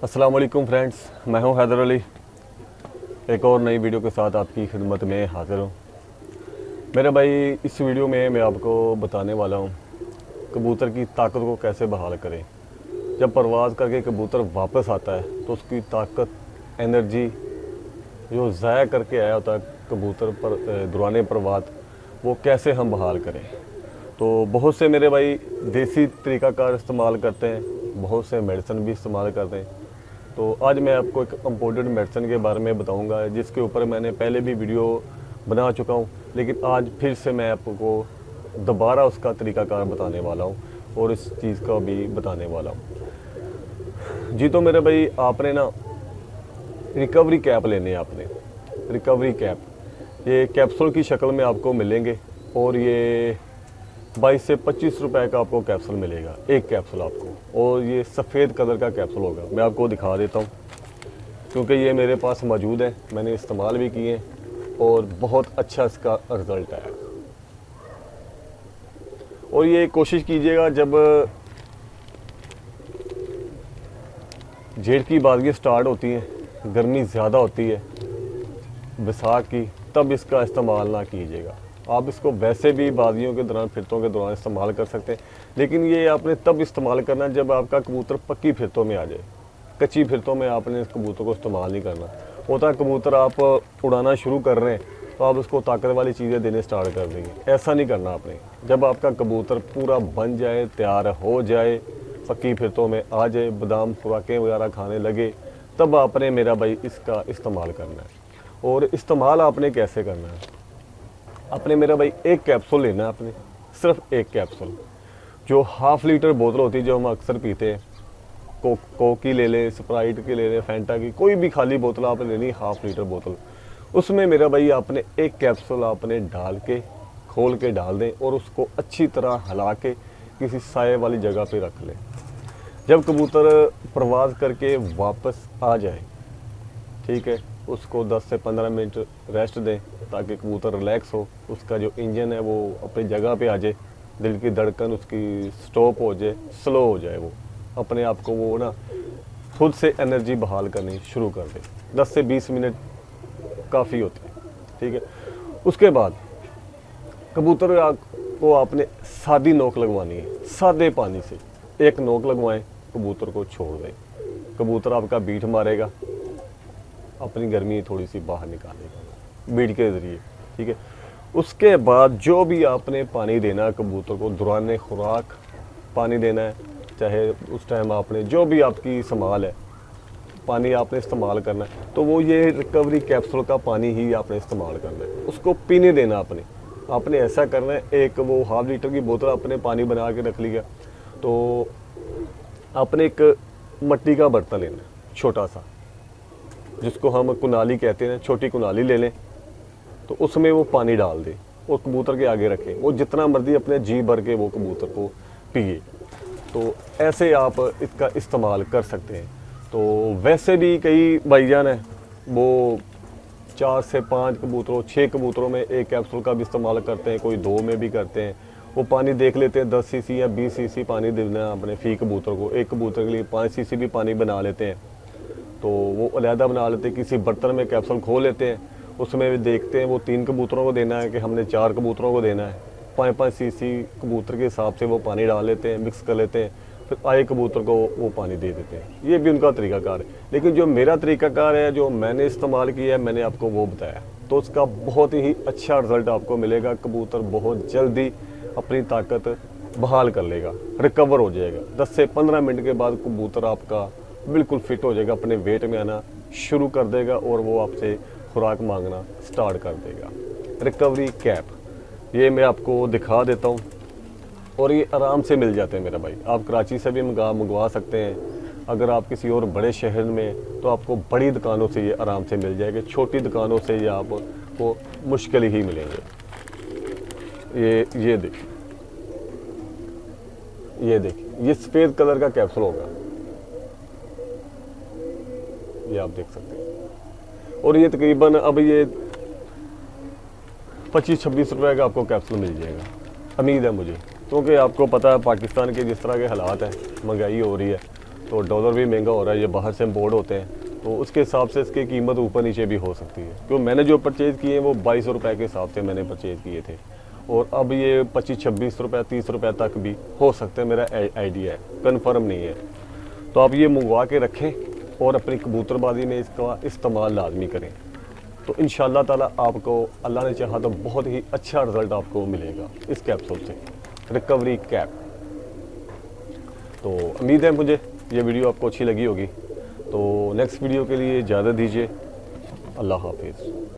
अस्सलाम वालेकुम फ्रेंड्स, मैं हूं हैदर अली। एक और नई वीडियो के साथ आपकी खिदमत में हाज़िर हूं। मेरे भाई, इस वीडियो में मैं आपको बताने वाला हूं कबूतर की ताकत को कैसे बहाल करें। जब परवाज़ करके कबूतर वापस आता है तो उसकी ताकत, एनर्जी जो ज़ाया करके आया होता है कबूतर पर दौरान परवाज़, वो कैसे हम बहाल करें। तो बहुत से मेरे भाई देसी तरीक़ाकार इस्तेमाल करते हैं, बहुत से मेडिसिन भी इस्तेमाल करते हैं। तो आज मैं आपको एक इम्पोर्टेंट मेडिसिन के बारे में बताऊंगा, जिसके ऊपर मैंने पहले भी वीडियो बना चुका हूं, लेकिन आज फिर से मैं आपको दोबारा उसका तरीक़ाकार बताने वाला हूं और इस चीज़ का भी बताने वाला हूं। जी तो मेरे भाई, आपने ना रिकवरी कैप लेने हैं। आपने रिकवरी कैप, ये कैप्सूल की शक्ल में आपको मिलेंगे और ये 22 से 25 रुपए का आपको कैप्सूल मिलेगा, एक कैप्सूल आपको। और ये सफ़ेद कलर का कैप्सूल होगा। मैं आपको दिखा देता हूँ क्योंकि ये मेरे पास मौजूद है, मैंने इस्तेमाल भी किए और बहुत अच्छा इसका रिज़ल्ट आया। और ये कोशिश कीजिएगा, जब जेठ की बारिशें स्टार्ट होती हैं, गर्मी ज़्यादा होती है बैसाख की, तब इसका इस्तेमाल ना कीजिएगा। आप इसको वैसे भी बादियों के दौरान, फिरतों के दौरान इस्तेमाल कर सकते हैं, लेकिन ये आपने तब इस्तेमाल करना जब आपका कबूतर पक्की फिरतों में आ जाए। कच्ची फिरतों में आपने इस कबूतर को इस्तेमाल नहीं करना होता। कबूतर आप उड़ाना शुरू कर रहे हैं तो आप उसको ताकत वाली चीज़ें देने स्टार्ट कर देंगे। ऐसा नहीं करना आपने। जब आपका कबूतर पूरा बन जाए, तैयार हो जाए, पक्की फिरतों में आ जाए, बादाम खुराकें वगैरह खाने लगे, तब आपने मेरा भाई इसका इस्तेमाल करना है। और इस्तेमाल आपने कैसे करना है, आपने मेरा भाई एक कैप्सूल लेना है। आपने सिर्फ एक कैप्सूल, जो हाफ़ लीटर बोतल होती है जो हम अक्सर पीते हैं, कोक की ले लें, स्प्राइट की ले लें, फैंटा की, कोई भी खाली बोतल आपने लेनी, हाफ़ लीटर बोतल। उसमें मेरा भाई आपने एक कैप्सूल आपने डाल के, खोल के डाल दें और उसको अच्छी तरह हिला के किसी साए वाली जगह पे रख लें। जब कबूतर प्रवास करके वापस आ जाए, ठीक है, उसको 10 से 15 मिनट रेस्ट दें ताकि कबूतर रिलैक्स हो, उसका जो इंजन है वो अपनी जगह पे आ जाए, दिल की धड़कन उसकी स्टॉप हो जाए, स्लो हो जाए, वो अपने आप को वो ना खुद से एनर्जी बहाल करनी शुरू कर दे। 10 से 20 मिनट काफ़ी होते हैं, ठीक है। उसके बाद कबूतर को आपने सादी नोक लगवानी है, सादे पानी से एक नोक लगवाएं, कबूतर को छोड़ दें। कबूतर आपका बीट मारेगा, अपनी गर्मी थोड़ी सी बाहर निकालेगा बीट के ज़रिए, ठीक है। उसके बाद जो भी आपने पानी देना है कबूतर को, दौरान खुराक पानी देना है, चाहे उस टाइम आपने जो भी आपकी संभाल है, पानी आपने इस्तेमाल करना है, तो वो ये रिकवरी कैप्सूल का पानी ही आपने इस्तेमाल करना है। उसको पीने देना आपने ऐसा करना है, एक वो हाफ लीटर की बोतल आपने पानी बना के रख लिया, तो आपने एक मिट्टी का बर्तन लेना है, छोटा सा, जिसको हम कुनाली कहते हैं, छोटी कुनाली ले लें, तो उसमें वो पानी डाल दें और कबूतर के आगे रखें। वो जितना मर्जी अपने जी भर के वो कबूतर को पिए। तो ऐसे आप इसका इस्तेमाल कर सकते हैं। तो वैसे भी कई भाईजान हैं, वो 4 से 5 कबूतरों, 6 कबूतरों में एक कैप्सूल का भी इस्तेमाल करते हैं, कोई 2 में भी करते हैं। वो पानी देख लेते हैं 10 सीसी या 20 सीसी पानी देना अपने फी कबूतर को, एक कबूतर के लिए 5 सीसी भी पानी बना लेते हैं। तो वो अलहदा बना लेते हैं, किसी बर्तन में कैप्सूल खोल लेते हैं, उसमें भी देखते हैं वो 3 कबूतरों को देना है कि हमने 4 कबूतरों को देना है, 5-5 सीसी कबूतर के हिसाब से वो पानी डाल लेते हैं, मिक्स कर लेते हैं, फिर आए कबूतर को वो पानी दे देते हैं। ये भी उनका तरीक़ाकार है, लेकिन जो मेरा तरीक़ाकार है, जो मैंने इस्तेमाल किया है, मैंने आपको वो बताया, तो उसका बहुत ही अच्छा रिज़ल्ट आपको मिलेगा। कबूतर बहुत जल्दी अपनी ताकत बहाल कर लेगा, रिकवर हो जाएगा। 10 से 15 मिनट के बाद कबूतर आपका बिल्कुल फिट हो जाएगा, अपने वेट में आना शुरू कर देगा और वो आपसे खुराक मांगना स्टार्ट कर देगा। रिकवरी कैप ये मैं आपको दिखा देता हूँ और ये आराम से मिल जाते हैं मेरा भाई। आप कराची से भी मंगवा सकते हैं। अगर आप किसी और बड़े शहर में, तो आपको बड़ी दुकानों से ये आराम से मिल जाएगा, छोटी दुकानों से ये आपको मुश्किल ही मिलेंगे। ये देखिए, ये सफ़ेद कलर का कैप्सूल होगा, ये आप देख सकते हैं। और ये तकरीबन अब ये 25-26 रुपए का आपको कैप्सूल मिल जाएगा, उम्मीद है मुझे, क्योंकि आपको पता है पाकिस्तान के जिस तरह के हालात हैं, महंगाई हो रही है, तो डॉलर भी महंगा हो रहा है, ये बाहर से इम्पोर्ट होते हैं, तो उसके हिसाब से इसकी कीमत ऊपर नीचे भी हो सकती है। क्योंकि मैंने जो परचेज़ किए हैं वो 2200 रुपये के हिसाब से मैंने परचेज़ किए थे, और अब ये 25-26 रुपये 30 रुपये तक भी हो सकते हैं, मेरा आइडिया है, कन्फर्म नहीं है। तो आप ये मंगवा के रखें और अपनी कबूतरबाजी में इसका इस्तेमाल लाजमी करें, तो इंशाअल्लाह ताला आपको अल्लाह ने चाहा तो बहुत ही अच्छा रिज़ल्ट आपको मिलेगा इस कैप्सूल से, रिकवरी कैप। तो उम्मीद है मुझे ये वीडियो आपको अच्छी लगी होगी। तो नेक्स्ट वीडियो के लिए इजाज़त दीजिए। अल्लाह हाफिज़।